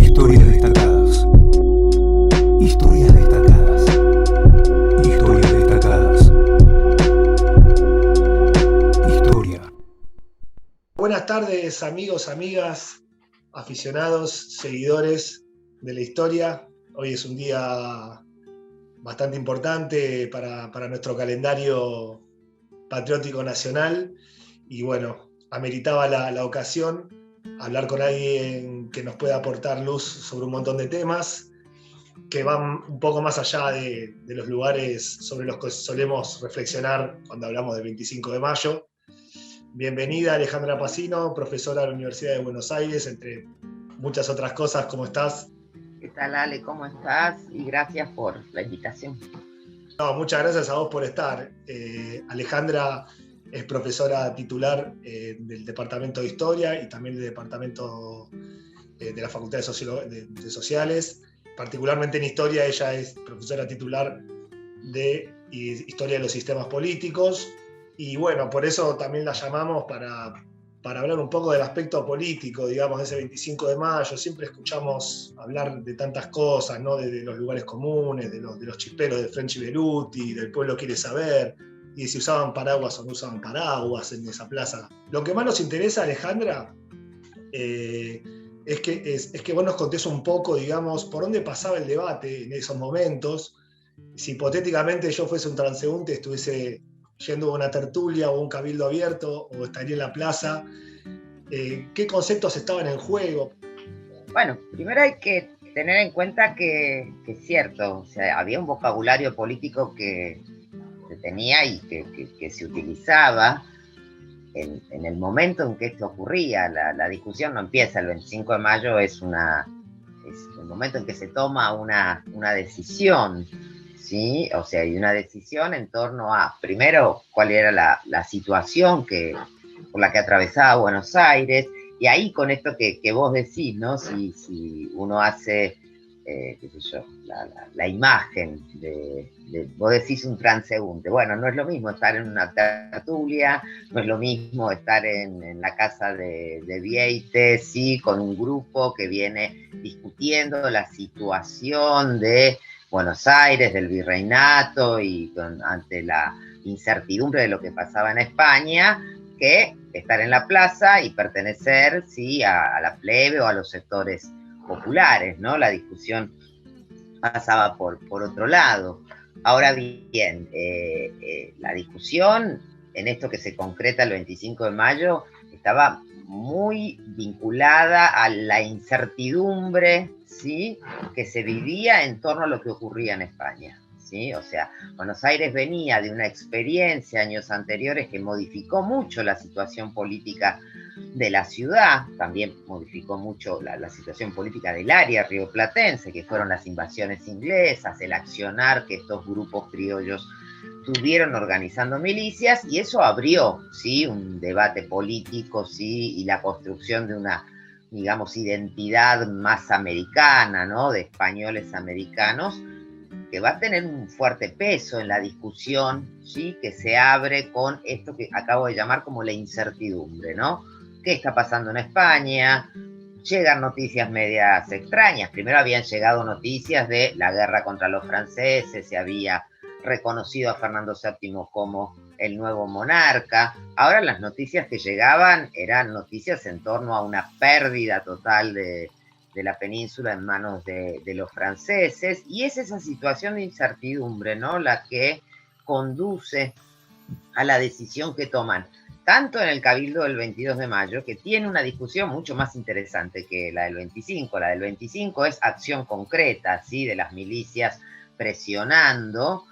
Historias destacadas. Historias destacadas. Historias destacadas. Historia. Buenas tardes, amigos, amigas, aficionados, seguidores de la historia. Hoy es un día bastante importante para nuestro calendario patriótico nacional y bueno, ameritaba la ocasión hablar con alguien que nos pueda aportar luz sobre un montón de temas que van un poco más allá de los lugares sobre los que solemos reflexionar cuando hablamos del 25 de mayo. Bienvenida Alejandra Pacino, profesora de la Universidad de Buenos Aires, entre muchas otras cosas. ¿Cómo estás? ¿Qué tal, Ale? ¿Cómo estás? Y gracias por la invitación. No, muchas gracias a vos por estar. Alejandra es profesora titular del Departamento de Historia y también del Departamento de la Facultad de Sociales. Particularmente en Historia, ella es profesora titular de Historia de los Sistemas Políticos. Y bueno, por eso también la llamamos para hablar un poco del aspecto político, digamos, de ese 25 de mayo. Siempre escuchamos hablar de tantas cosas, ¿no? De los lugares comunes, de los chisperos de French y Beruti, del pueblo quiere saber, y de si usaban paraguas o no usaban paraguas en esa plaza. Lo que más nos interesa, Alejandra, es que vos nos contés un poco, digamos, por dónde pasaba el debate en esos momentos. Si hipotéticamente yo fuese un transeúnte, estuviese yendo a una tertulia o un cabildo abierto o estaría en la plaza, ¿qué conceptos estaban en juego? Bueno, primero hay que tener en cuenta que es cierto, o sea, había un vocabulario político que se tenía y que se utilizaba en el momento en que esto ocurría. La discusión no empieza el 25 de mayo, es el momento en que se toma una decisión, ¿sí? O sea, hay una decisión en torno a, primero, cuál era la situación por la que atravesaba Buenos Aires, y ahí con esto que vos decís, ¿no? Si uno hace, qué sé yo, la imagen vos decís un transeúnte. Bueno, no es lo mismo estar en una tertulia, no es lo mismo estar en la casa de Vieites, ¿sí? Con un grupo que viene discutiendo la situación de Buenos Aires, del virreinato y ante la incertidumbre de lo que pasaba en España, que estar en la plaza y pertenecer, ¿sí? a la plebe o a los sectores populares, ¿no? La discusión pasaba por otro lado. Ahora bien, la discusión en esto que se concreta el 25 de mayo estaba muy vinculada a la incertidumbre, ¿sí? que se vivía en torno a lo que ocurría en España, ¿sí? O sea, Buenos Aires venía de una experiencia años anteriores que modificó mucho la situación política de la ciudad, también modificó mucho la situación política del área rioplatense, que fueron las invasiones inglesas, el accionar que estos grupos criollos tuvieron organizando milicias, y eso abrió, ¿sí? un debate político, ¿sí? y la construcción de una, digamos, identidad más americana, ¿no? de españoles americanos, que va a tener un fuerte peso en la discusión, ¿sí? que se abre con esto que acabo de llamar como la incertidumbre, ¿no? ¿Qué está pasando en España? Llegan noticias medias extrañas. Primero habían llegado noticias de la guerra contra los franceses, se había reconocido a Fernando VII como el nuevo monarca. Ahora las noticias que llegaban eran noticias en torno a una pérdida total de la península en manos de los franceses, y es esa situación de incertidumbre, ¿no? la que conduce a la decisión que toman, tanto en el Cabildo del 22 de mayo, que tiene una discusión mucho más interesante que la del 25. La del 25 es acción concreta, ¿sí? de las milicias presionando.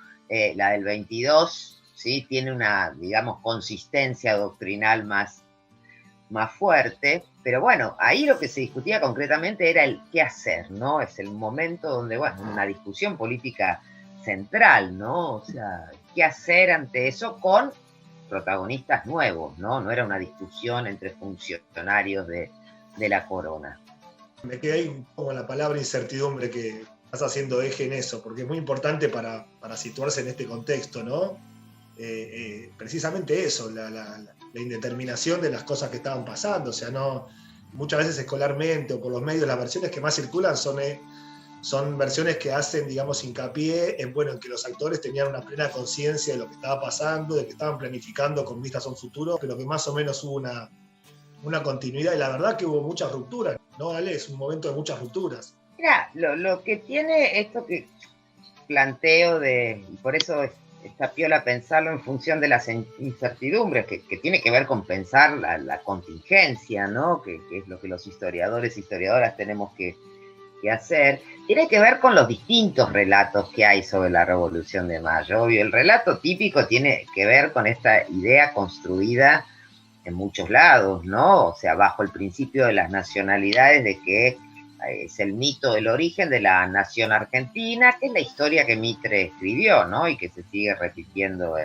La del 22, ¿sí? tiene una, digamos, consistencia doctrinal más fuerte, pero bueno, ahí lo que se discutía concretamente era el qué hacer, ¿no? Es el momento donde, bueno, una discusión política central, ¿no? O sea, qué hacer ante eso con protagonistas nuevos, ¿no? No era una discusión entre funcionarios de la corona. Me quedé ahí como la palabra incertidumbre, que estás haciendo eje en eso, porque es muy importante para situarse en este contexto, ¿no? Precisamente eso, la indeterminación de las cosas que estaban pasando. O sea, no, muchas veces escolarmente o por los medios, las versiones que más circulan son versiones que hacen, digamos, hincapié en, bueno, en que los actores tenían una plena conciencia de lo que estaba pasando, de que estaban planificando con vistas a un futuro, pero que más o menos hubo una continuidad, y la verdad que hubo muchas rupturas, ¿no, Ale? Es un momento de muchas rupturas. Mira, lo que tiene esto que planteo y por eso está piola pensarlo en función de las incertidumbres, que tiene que ver con pensar la contingencia, ¿no? Que es lo que los historiadores e historiadoras tenemos que hacer, tiene que ver con los distintos relatos que hay sobre la Revolución de Mayo. Obvio, el relato típico tiene que ver con esta idea construida en muchos lados, ¿no? O sea, bajo el principio de las nacionalidades, de que es el mito del origen de la nación argentina, que es la historia que Mitre escribió, ¿no? Y que se sigue repitiendo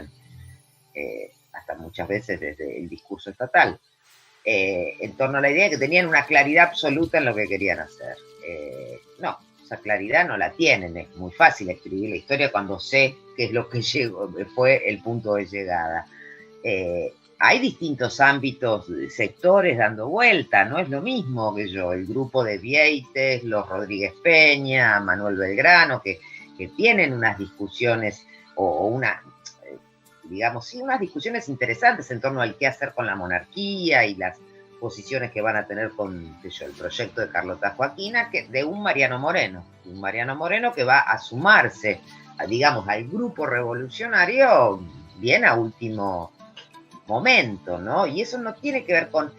hasta muchas veces desde el discurso estatal, en torno a la idea de que tenían una claridad absoluta en lo que querían hacer. No, esa claridad no la tienen, es muy fácil escribir la historia cuando sé qué es lo que fue el punto de llegada. Hay distintos ámbitos, sectores dando vuelta, no es lo mismo que el grupo de Vieites, los Rodríguez Peña, Manuel Belgrano, que tienen unas discusiones digamos, sí, unas discusiones interesantes en torno al qué hacer con la monarquía y las posiciones que van a tener con el proyecto de Carlota Joaquina, de un Mariano Moreno que va a sumarse, digamos, al grupo revolucionario bien a último momento, ¿no? Y eso no tiene que ver con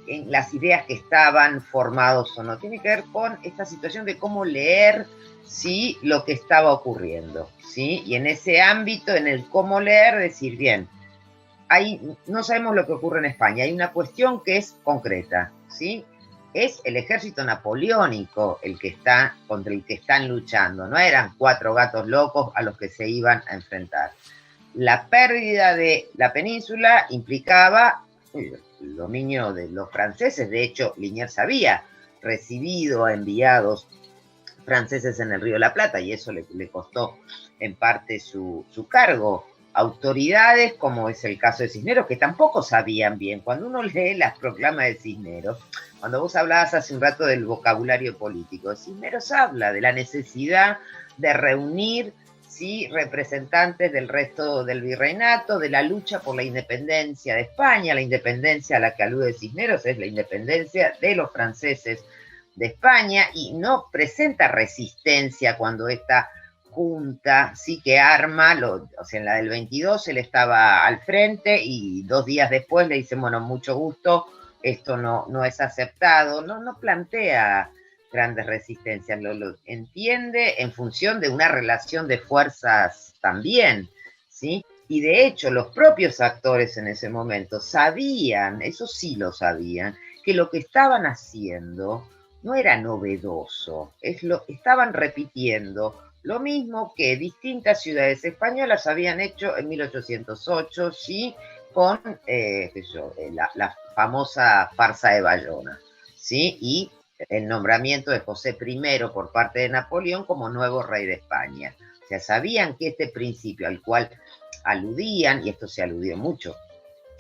en las ideas que estaban formados o no, tiene que ver con esta situación de cómo leer, ¿sí?, lo que estaba ocurriendo, ¿sí? Y en ese ámbito, en el cómo leer, decir, bien, no sabemos lo que ocurre en España, hay una cuestión que es concreta, ¿sí? Es el ejército napoleónico contra el que están luchando, no eran 4 gatos locos a los que se iban a enfrentar. La pérdida de la península implicaba el dominio de los franceses. De hecho, Liniers había recibido a enviados franceses en el Río de la Plata y eso le costó en parte su cargo. Autoridades, como es el caso de Cisneros, que tampoco sabían bien. Cuando uno lee las proclamas de Cisneros, cuando vos hablabas hace un rato del vocabulario político, Cisneros habla de la necesidad de reunir, ¿sí?, representantes del resto del virreinato, de la lucha por la independencia de España. La independencia a la que alude Cisneros es la independencia de los franceses de España, y no presenta resistencia cuando esta junta sí que arma, o sea, en la del 22 él estaba al frente y 2 días después le dicen, bueno, mucho gusto, esto no es aceptado, no plantea grandes resistencias, lo entiende en función de una relación de fuerzas también, ¿sí? Y de hecho los propios actores en ese momento sabían, eso sí lo sabían, que lo que estaban haciendo no era novedoso, estaban repitiendo lo mismo que distintas ciudades españolas habían hecho en 1808, ¿sí?, con la famosa farsa de Bayona, ¿sí?, y el nombramiento de José I por parte de Napoleón como nuevo rey de España. O sea, sabían que este principio al cual aludían, y esto se aludió mucho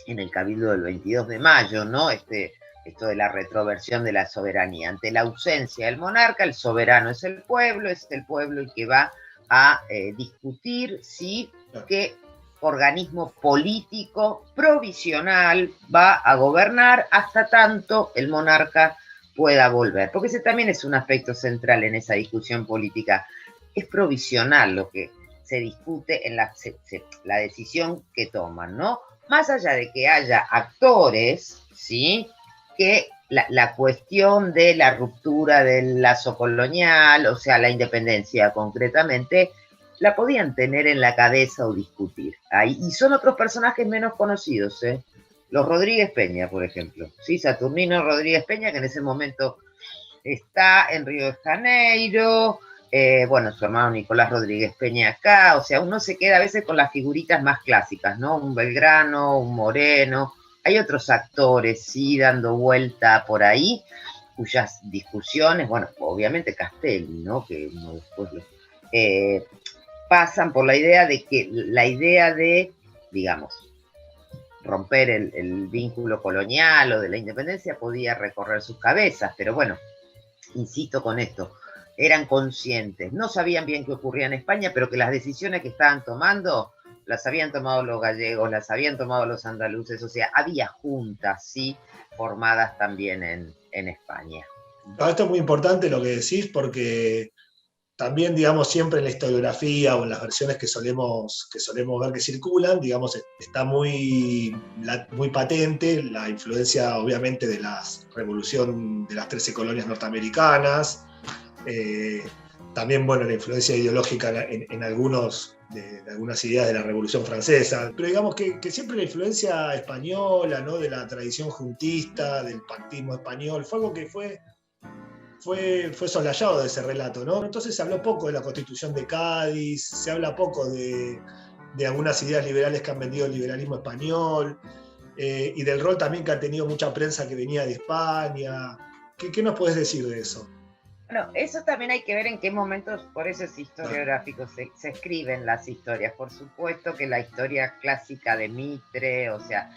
en el Cabildo del 22 de mayo, ¿no?, esto de la retroversión de la soberanía. Ante la ausencia del monarca, el soberano es el pueblo el que va a discutir si qué organismo político provisional va a gobernar hasta tanto el monarca pueda volver. Porque ese también es un aspecto central en esa discusión política. Es provisional lo que se discute en la decisión que toman, ¿no? Más allá de que haya actores, ¿sí?, que la cuestión de la ruptura del lazo colonial, o sea, la independencia concretamente, la podían tener en la cabeza o discutir. Y son otros personajes menos conocidos, ¿eh? Los Rodríguez Peña, por ejemplo. Sí, Saturnino Rodríguez Peña, que en ese momento está en Río de Janeiro, bueno, su hermano Nicolás Rodríguez Peña acá, o sea, uno se queda a veces con las figuritas más clásicas, ¿no? Un Belgrano, un Moreno. Hay otros actores, sí, dando vuelta por ahí, cuyas discusiones, bueno, obviamente Castelli, ¿no?, que uno después pasan por la idea de, digamos, romper el vínculo colonial o de la independencia podía recorrer sus cabezas, pero bueno, insisto con esto, eran conscientes, no sabían bien qué ocurría en España, pero que las decisiones que estaban tomando las habían tomado los gallegos, las habían tomado los andaluces, o sea, había juntas, sí, formadas también en España. No, esto es muy importante lo que decís, porque también, digamos, siempre en la historiografía o en las versiones que solemos ver que circulan, digamos, está muy patente la influencia, obviamente, de la revolución de las 13 colonias norteamericanas, también, bueno, la influencia ideológica en algunas ideas de la Revolución Francesa, pero digamos que siempre la influencia española, ¿no? De la tradición juntista, del pactismo español, fue algo que fue soslayado de ese relato, ¿no? Entonces se habló poco de la Constitución de Cádiz, se habla poco de algunas ideas liberales que han vendido el liberalismo español, y del rol también que ha tenido mucha prensa que venía de España. ¿Qué nos puedes decir de eso? Bueno, eso también hay que ver en qué momentos, por eso es historiográfico, se escriben las historias. Por supuesto que la historia clásica de Mitre, o sea,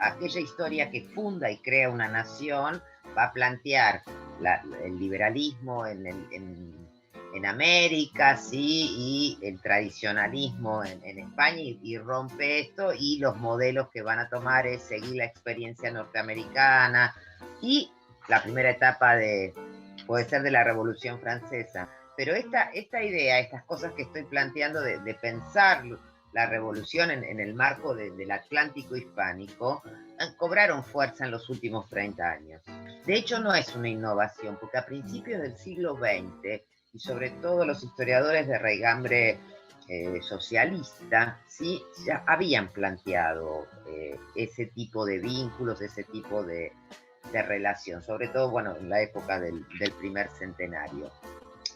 aquella historia que funda y crea una nación, va a plantear el liberalismo en América, ¿sí? Y el tradicionalismo en España, y rompe esto, y los modelos que van a tomar es seguir la experiencia norteamericana, y la primera etapa puede ser de la Revolución Francesa. Pero esta idea, estas cosas que estoy planteando de pensar la revolución en el marco del Atlántico hispánico, cobraron fuerza en los últimos 30 años. De hecho, no es una innovación, porque a principios del siglo XX, y sobre todo los historiadores de raigambre socialista, ¿sí? Ya habían planteado ese tipo de vínculos, ese tipo de relación, sobre todo, bueno, en la época del primer centenario.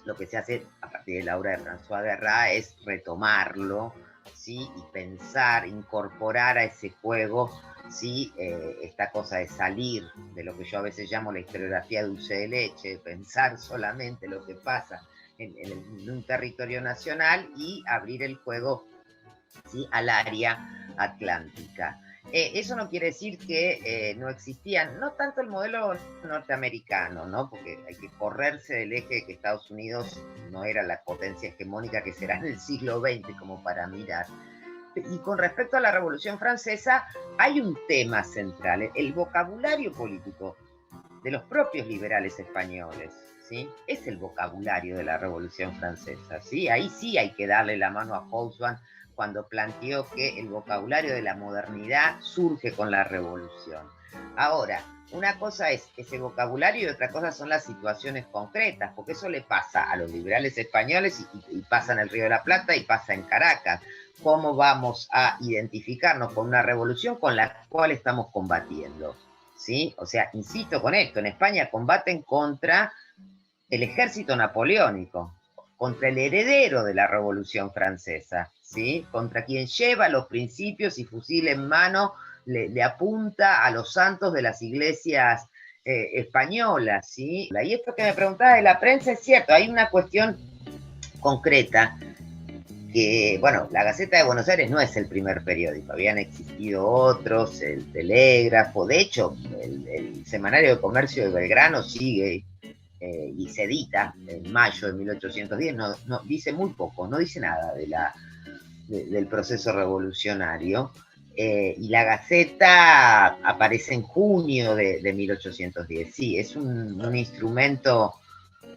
Lo que se hace a partir de la obra de François Derrida es retomarlo, ¿sí? Y pensar, incorporar a ese juego, ¿sí? Esta cosa de salir de lo que yo a veces llamo la historiografía dulce de leche, pensar solamente lo que pasa en un territorio nacional y abrir el juego, ¿sí? Al área atlántica. Eso no quiere decir que no existían, no tanto el modelo norteamericano, ¿no? Porque hay que correrse del eje de que Estados Unidos no era la potencia hegemónica que será en el siglo XX como para mirar. Y con respecto a la Revolución Francesa, hay un tema central, el vocabulario político de los propios liberales españoles, ¿sí? Es el vocabulario de la Revolución Francesa, ¿sí? Ahí sí hay que darle la mano a Hobsbawm cuando planteó que el vocabulario de la modernidad surge con la revolución. Ahora, una cosa es ese vocabulario y otra cosa son las situaciones concretas, porque eso le pasa a los liberales españoles y pasa en el Río de la Plata y pasa en Caracas. ¿Cómo vamos a identificarnos con una revolución con la cual estamos combatiendo? ¿Sí? O sea, insisto con esto, en España combaten contra el ejército napoleónico, contra el heredero de la Revolución Francesa, ¿sí? Contra quien lleva los principios y fusil en mano le apunta a los santos de las iglesias españolas, ¿sí? Y esto que me preguntaba de la prensa es cierto, hay una cuestión concreta que, bueno, la Gaceta de Buenos Aires no es el primer periódico, habían existido otros, el Telégrafo, de hecho, el Semanario de Comercio de Belgrano sigue y se edita en mayo de 1810, no dice muy poco, no dice nada del proceso revolucionario, y la Gaceta aparece en junio de 1810. Sí, es un instrumento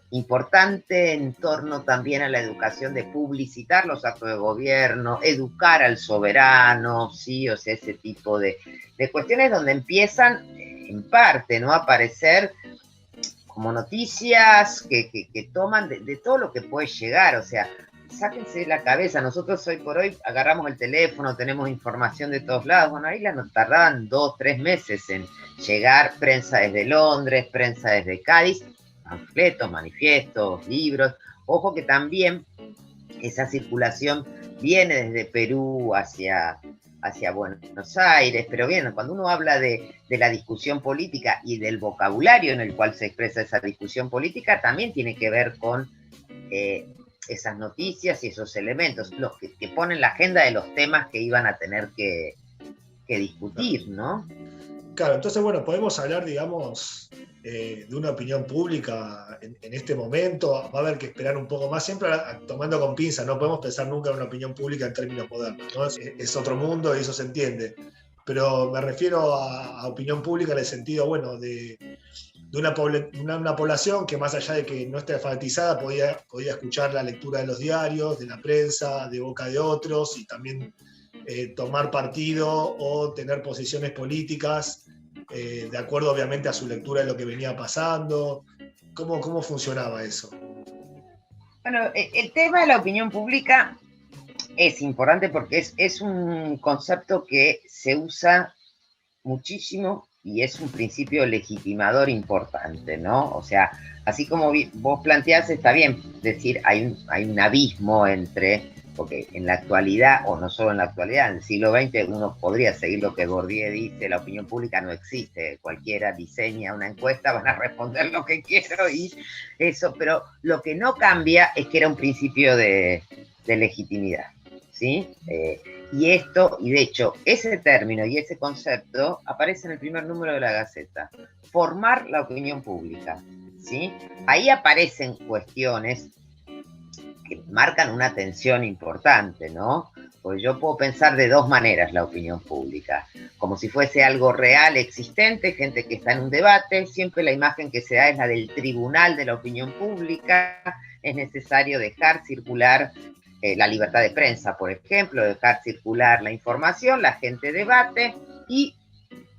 importante en torno también a la educación, de publicitar los actos de gobierno, educar al soberano, ¿sí? O sea, ese tipo de cuestiones donde empiezan en parte, ¿no?, a aparecer como noticias que toman de todo lo que puede llegar. O sea, sáquense de la cabeza, nosotros hoy por hoy agarramos el teléfono, tenemos información de todos lados. Bueno, ahí nos tardaban 2-3 meses en llegar prensa desde Londres, prensa desde Cádiz, panfletos, manifiestos, libros. Ojo que también esa circulación viene desde Perú hacia Buenos Aires, pero bien, cuando uno habla de la discusión política y del vocabulario en el cual se expresa esa discusión política, también tiene que ver con esas noticias y esos elementos, los que ponen la agenda de los temas que iban a tener que que discutir, ¿no? Claro, entonces, bueno, podemos hablar, digamos, de una opinión pública en este momento. Va a haber que esperar un poco más, siempre tomando con pinzas. No podemos pensar nunca en una opinión pública en términos modernos, ¿no? Es otro mundo y eso se entiende. Pero me refiero a opinión pública en el sentido, bueno, de una población que, más allá de que no esté alfabetizada, podía escuchar la lectura de los diarios, de la prensa, de boca de otros, y también tomar partido o tener posiciones políticas de acuerdo obviamente a su lectura de lo que venía pasando. ¿Cómo funcionaba eso? Bueno, el tema de la opinión pública es importante porque es un concepto que se usa muchísimo y es un principio legitimador importante, ¿no? O sea, así como vos planteás, está bien decir, hay un abismo entre, porque en la actualidad, o no solo en la actualidad, en el siglo XX uno podría seguir lo que Bourdieu dice, la opinión pública no existe, cualquiera diseña una encuesta, van a responder lo que quiero y eso, pero lo que no cambia es que era un principio de legitimidad, ¿sí? Y de hecho, ese término y ese concepto aparece en el primer número de la Gaceta, formar la opinión pública, ¿sí? Ahí aparecen cuestiones que marcan una tensión importante, ¿no? Porque yo puedo pensar de dos maneras la opinión pública, como si fuese algo real, existente, gente que está en un debate, siempre la imagen que se da es la del tribunal de la opinión pública, es necesario dejar circular la libertad de prensa, por ejemplo, dejar circular la información, la gente debate y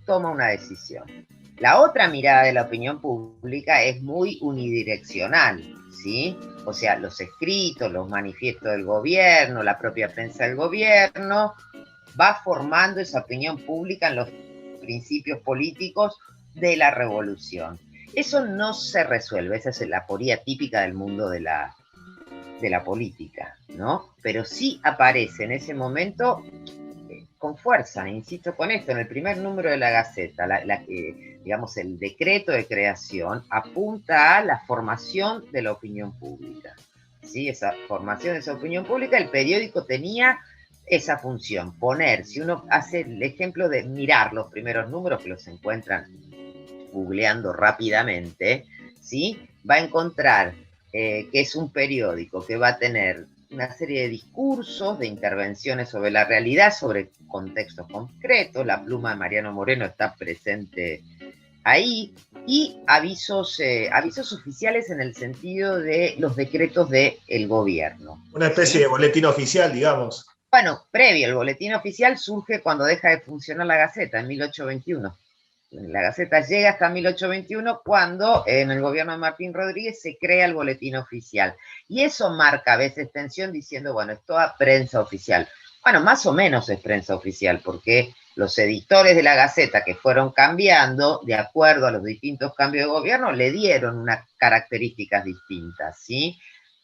toma una decisión. La otra mirada de la opinión pública es muy unidireccional, ¿sí? O sea, los escritos, los manifiestos del gobierno, la propia prensa del gobierno, va formando esa opinión pública en los principios políticos de la revolución. Eso no se resuelve, esa es la aporía típica del mundo de la política, ¿no? Pero sí aparece en ese momento con fuerza, insisto con esto, en el primer número de la Gaceta, digamos, el decreto de creación apunta a la formación de la opinión pública, ¿sí? Esa formación de esa opinión pública, el periódico tenía esa función, poner, si uno hace el ejemplo de mirar los primeros números, que los encuentran googleando rápidamente, ¿sí? Va a encontrar que es un periódico que va a tener una serie de discursos, de intervenciones sobre la realidad, sobre contextos concretos. La pluma de Mariano Moreno está presente ahí, y avisos oficiales en el sentido de los decretos del gobierno. Una especie, ¿sí?, de boletín oficial, digamos. Bueno, previo, el boletín oficial surge cuando deja de funcionar la Gaceta, en 1821. La Gaceta llega hasta 1821 cuando en el gobierno de Martín Rodríguez se crea el boletín oficial. Y eso marca a veces tensión diciendo, bueno, es toda prensa oficial. Bueno, más o menos es prensa oficial porque los editores de la Gaceta que fueron cambiando de acuerdo a los distintos cambios de gobierno le dieron unas características distintas, ¿sí?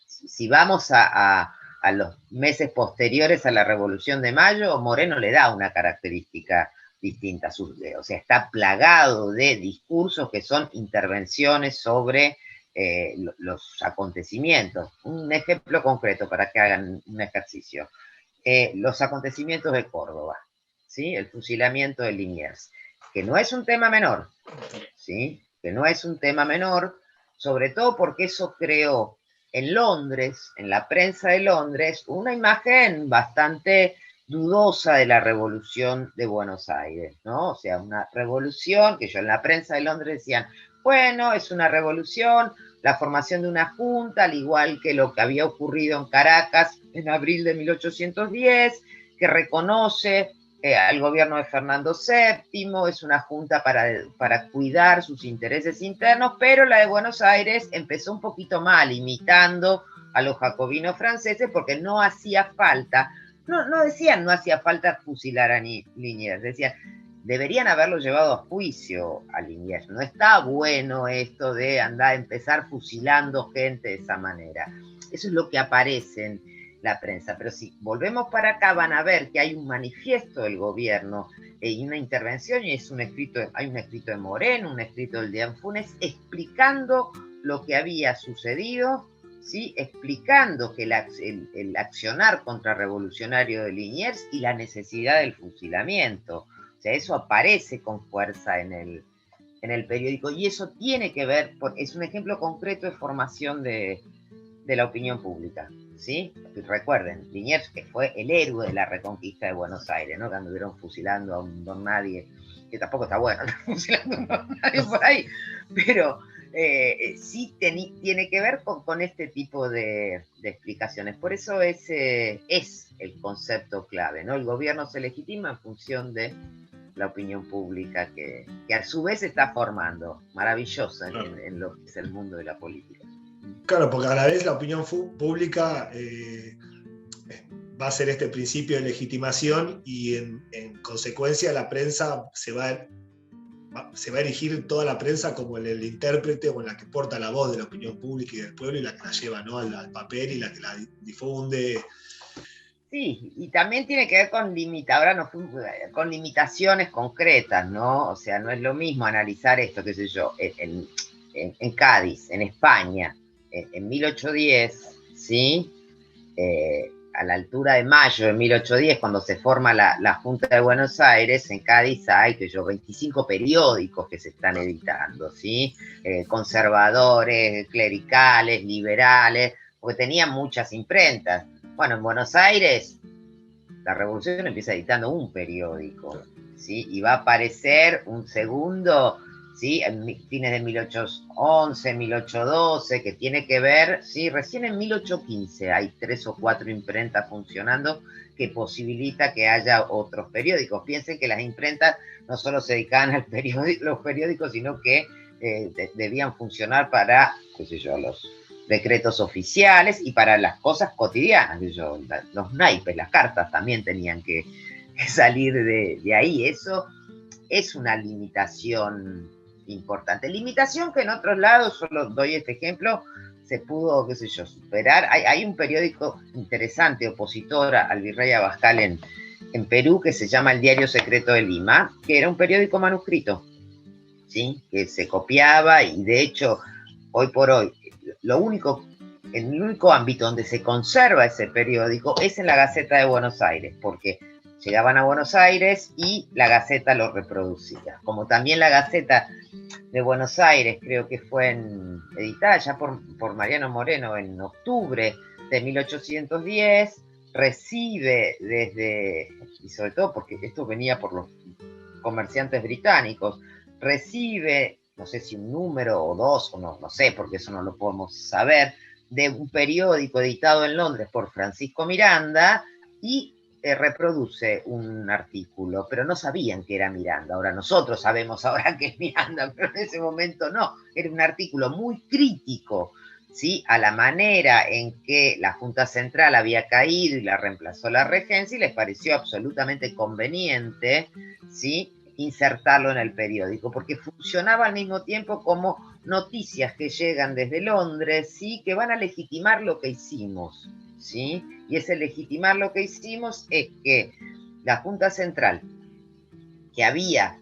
Si vamos a los meses posteriores a la Revolución de Mayo, Moreno le da una característica distinta, o sea, está plagado de discursos que son intervenciones sobre los acontecimientos. Un ejemplo concreto para que hagan un ejercicio. Los acontecimientos de Córdoba, ¿sí? El fusilamiento de Liniers, que no es un tema menor, ¿sí? Que no es un tema menor, sobre todo porque eso creó en Londres, en la prensa de Londres, una imagen bastante dudosa de la revolución de Buenos Aires, ¿no? O sea, una revolución que yo en la prensa de Londres decían, bueno, es una revolución, la formación de una junta, al igual que lo que había ocurrido en Caracas en abril de 1810, que reconoce al gobierno de Fernando VII, es una junta para cuidar sus intereses internos, pero la de Buenos Aires empezó un poquito mal, imitando a los jacobinos franceses, porque no hacía falta. No decían no hacía falta fusilar a Liniers, decían deberían haberlo llevado a juicio a Liniers. No está bueno esto de andar a empezar fusilando gente de esa manera. Eso es lo que aparece en la prensa. Pero si volvemos para acá van a ver que hay un manifiesto del gobierno y una intervención, y hay un escrito de Moreno, un escrito del de Anfunes, explicando lo que había sucedido, ¿sí? Explicando que el accionar contrarrevolucionario de Liniers y la necesidad del fusilamiento. O sea, eso aparece con fuerza en el periódico, y eso tiene que ver, es un ejemplo concreto de formación de la opinión pública, ¿sí? Recuerden, Liniers, que fue el héroe de la reconquista de Buenos Aires, ¿no? Que anduvieron fusilando a un don nadie, que tampoco está bueno, fusilando a un don nadie por ahí, pero sí tiene que ver con este tipo de explicaciones. Por eso es el concepto clave, ¿no? El gobierno se legitima en función de la opinión pública que a su vez se está formando, maravillosa en lo que es el mundo de la política. Claro, porque a la vez la opinión pública va a ser este principio de legitimación y en consecuencia la prensa se va a erigir toda la prensa como el intérprete o la que porta la voz de la opinión pública y del pueblo y la que la lleva, ¿no?, al papel y la que la difunde. Sí, y también tiene que ver con con limitaciones concretas, ¿no? O sea, no es lo mismo analizar esto, qué sé yo, en Cádiz, en España, en 1810, ¿sí? A la altura de mayo de 1810, cuando se forma la Junta de Buenos Aires, en Cádiz hay, 25 periódicos que se están editando, ¿sí? Conservadores, clericales, liberales, porque tenían muchas imprentas. Bueno, en Buenos Aires, la Revolución empieza editando un periódico, ¿sí? Y va a aparecer un segundo, ¿sí?, en fines de 1811, 1812, que tiene que ver, ¿sí? Recién en 1815 hay 3 o 4 imprentas funcionando que posibilita que haya otros periódicos. Piensen que las imprentas no solo se dedicaban a los periódicos, sino que debían funcionar para, qué sé yo, los decretos oficiales y para las cosas cotidianas, los naipes, las cartas también tenían que salir de ahí. Eso es una limitación importante. Limitación que en otros lados, solo doy este ejemplo, se pudo, qué sé yo, superar. Hay un periódico interesante, opositor al virrey Abascal en Perú, que se llama El Diario Secreto de Lima, que era un periódico manuscrito, ¿sí?, que se copiaba, y de hecho, hoy por hoy, el único ámbito donde se conserva ese periódico es en la Gaceta de Buenos Aires, porque llegaban a Buenos Aires y la Gaceta lo reproducía. Como también la Gaceta de Buenos Aires, creo que fue editada ya por Mariano Moreno en octubre de 1810, recibe y sobre todo porque esto venía por los comerciantes británicos, recibe, no sé si un número o 2, o no sé, porque eso no lo podemos saber, de un periódico editado en Londres por Francisco Miranda, y reproduce un artículo, pero no sabían que era Miranda. Ahora nosotros sabemos ahora que es Miranda, pero en ese momento no. Era un artículo muy crítico, ¿sí?, a la manera en que la Junta Central había caído y la reemplazó la regencia, y les pareció absolutamente conveniente, ¿sí?, insertarlo en el periódico, porque funcionaba al mismo tiempo como noticias que llegan desde Londres, ¿sí?, que van a legitimar lo que hicimos, ¿sí? Y ese legitimar lo que hicimos es que la Junta Central, que había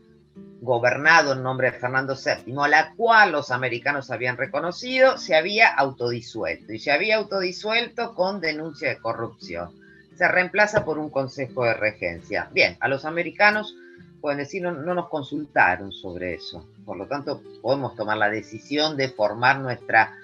gobernado en nombre de Fernando VII, a la cual los americanos habían reconocido, se había autodisuelto, y se había autodisuelto con denuncia de corrupción. Se reemplaza por un consejo de regencia. Bien, a los americanos pueden decir, no nos consultaron sobre eso, por lo tanto podemos tomar la decisión de formar nuestra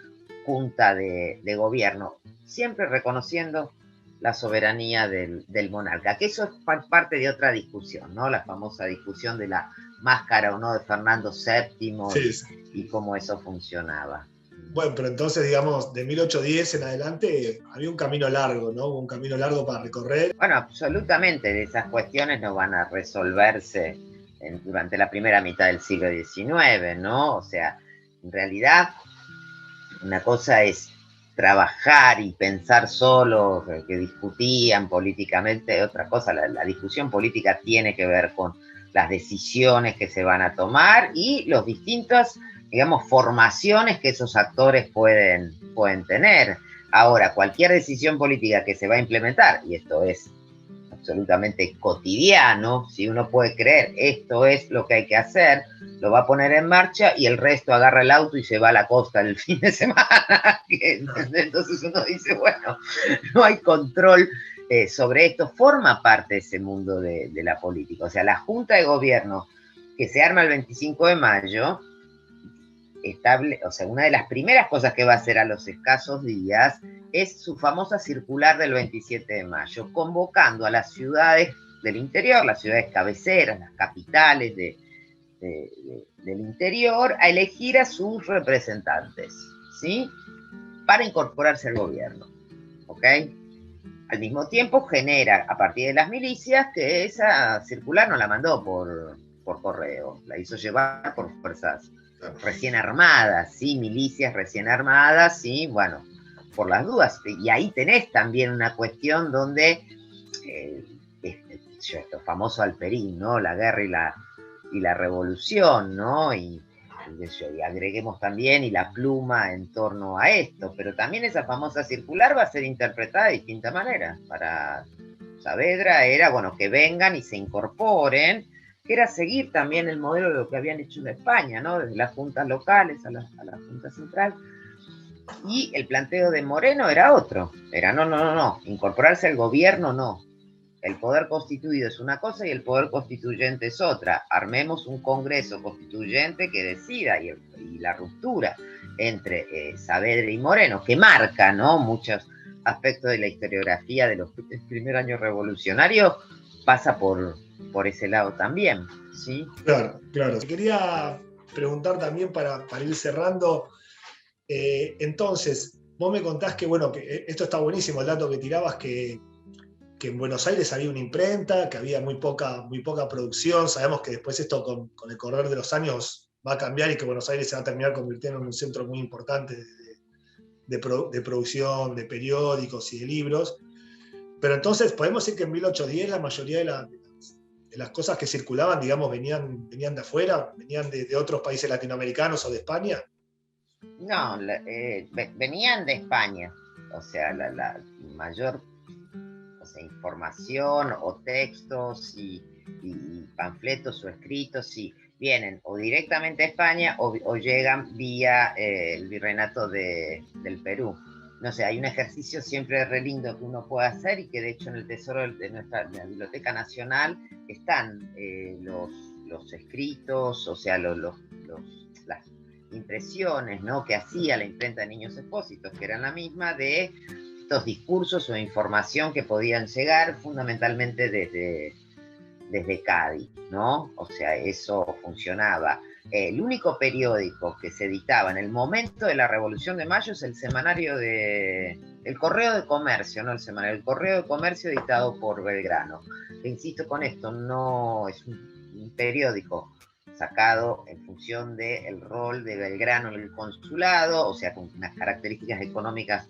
junta de gobierno, siempre reconociendo la soberanía del monarca, que eso es parte de otra discusión, ¿no? La famosa discusión de la máscara o no de Fernando VII, sí. Y cómo eso funcionaba. Bueno, pero entonces, digamos, de 1810 en adelante había un camino largo, ¿no? Un camino largo para recorrer. Bueno, absolutamente, de esas cuestiones no van a resolverse durante la primera mitad del siglo XIX, ¿no? O sea, en realidad, una cosa es trabajar y pensar solo, que discutían políticamente, otra cosa, la discusión política tiene que ver con las decisiones que se van a tomar y los distintos, digamos, formaciones que esos actores pueden tener. Ahora, cualquier decisión política que se va a implementar, y esto es absolutamente cotidiano, si uno puede creer esto es lo que hay que hacer, lo va a poner en marcha y el resto agarra el auto y se va a la costa el fin de semana. Entonces uno dice, bueno, no hay control sobre esto, forma parte de ese mundo de la política. O sea, la Junta de Gobierno que se arma el 25 de mayo, o sea, una de las primeras cosas que va a hacer a los escasos días es su famosa circular del 27 de mayo, convocando a las ciudades del interior, las ciudades cabeceras, las capitales del interior, a elegir a sus representantes, ¿sí? Para incorporarse al gobierno, ¿ok? Al mismo tiempo genera, a partir de las milicias, que esa circular no la mandó por correo, la hizo llevar por fuerzas recién armadas, ¿sí? Milicias recién armadas, ¿sí? Bueno, por las dudas. Y ahí tenés también una cuestión donde, esto famoso Alperín, ¿no? La guerra y la revolución, ¿no? Y agreguemos también y la pluma en torno a esto, pero también esa famosa circular va a ser interpretada de distinta manera. Para Saavedra era, bueno, que vengan y se incorporen, que era seguir también el modelo de lo que habían hecho en España, ¿no? Desde las juntas locales a la Junta Central. Y el planteo de Moreno era otro, era no, incorporarse al gobierno no. El poder constituido es una cosa y el poder constituyente es otra. Armemos un congreso constituyente que decida, y la ruptura entre Saavedra y Moreno, que marca, ¿no?, muchos aspectos de la historiografía de los primeros años revolucionarios, pasa por ese lado también, ¿sí? Claro, claro. Te quería preguntar también para ir cerrando, entonces, vos me contás que, bueno, que esto está buenísimo, el dato que tirabas, que en Buenos Aires había una imprenta, que había muy poca producción. Sabemos que después esto con el correr de los años va a cambiar y que Buenos Aires se va a terminar convirtiendo en un centro muy importante de producción de periódicos y de libros. Pero entonces, ¿podemos decir que en 1810 la mayoría de las cosas que circulaban, digamos, venían de afuera, venían de otros países latinoamericanos o de España? No, venían de España. O sea, la mayor información o textos y panfletos o escritos, sí, vienen o directamente a España o llegan vía el virreinato del Perú. No sé, hay un ejercicio siempre re lindo que uno puede hacer y que de hecho en el tesoro de nuestra Biblioteca Nacional están los escritos, o sea, las impresiones, ¿no?, que hacía la imprenta de Niños Expósitos, que eran la misma de estos discursos o información que podían llegar fundamentalmente desde Cádiz, ¿no? O sea, eso funcionaba. El único periódico que se editaba en el momento de la Revolución de Mayo es el semanario el Correo de Comercio, ¿no? El Correo de Comercio editado por Belgrano. E insisto con esto, no es un periódico sacado en función del rol de Belgrano en el consulado, o sea, con unas características económicas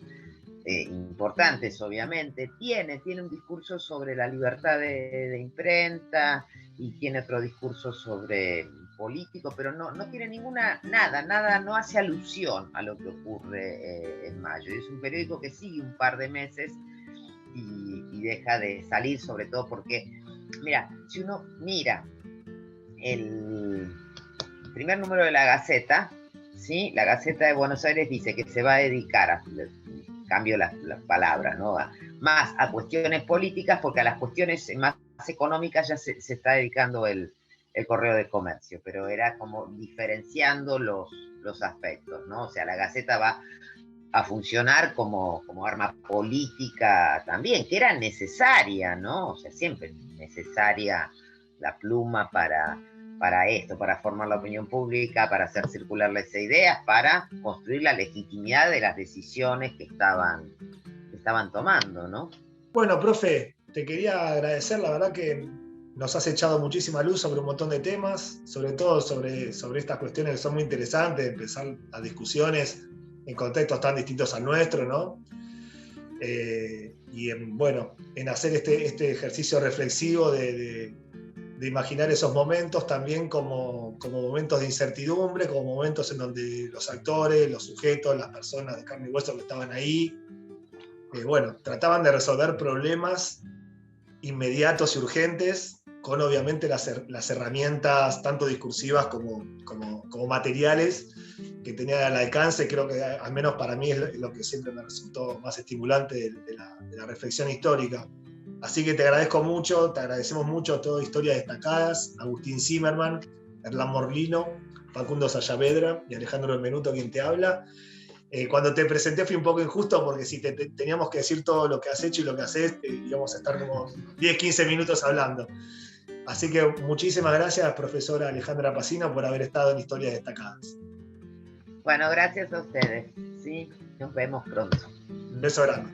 importantes, obviamente. Tiene un discurso sobre la libertad de imprenta y tiene otro discurso sobre político, pero no tiene nada, no hace alusión a lo que ocurre en mayo. Es un periódico que sigue un par de meses y deja de salir, sobre todo porque, mira, si uno mira el primer número de la Gaceta, ¿sí? La Gaceta de Buenos Aires dice que se va a dedicar cambio las palabras, ¿no?, más a cuestiones políticas, porque a las cuestiones más económicas ya se está dedicando el Correo de Comercio, pero era como diferenciando los aspectos, ¿no? O sea, la Gaceta va a funcionar como arma política también, que era necesaria, ¿no? O sea, siempre necesaria la pluma para esto, para formar la opinión pública, para hacer circular las ideas, para construir la legitimidad de las decisiones que estaban tomando, ¿no? Bueno, profe, te quería agradecer, la verdad que nos has echado muchísima luz sobre un montón de temas, sobre todo sobre estas cuestiones que son muy interesantes, empezar las discusiones en contextos tan distintos al nuestro, ¿no? Y en hacer este ejercicio reflexivo de imaginar esos momentos también como momentos de incertidumbre, como momentos en donde los actores, los sujetos, las personas de carne y hueso que estaban ahí, trataban de resolver problemas inmediatos y urgentes con obviamente las herramientas tanto discursivas como materiales que tenía al alcance, creo que al menos para mí es lo que siempre me resultó más estimulante de la reflexión histórica. Así que te agradezco mucho, te agradecemos mucho a todas Historias Destacadas, Agustín Zimmerman, Hernán Morlino, Facundo Sayavedra y Alejandro Benvenuto, quien te habla. Cuando te presenté fui un poco injusto porque si teníamos que decir todo lo que has hecho y lo que haces, íbamos a estar como 10-15 minutos hablando. Así que muchísimas gracias, profesora Alejandra Pacina, por haber estado en Historias Destacadas. Bueno, gracias a ustedes. Sí, nos vemos pronto. Un beso grande.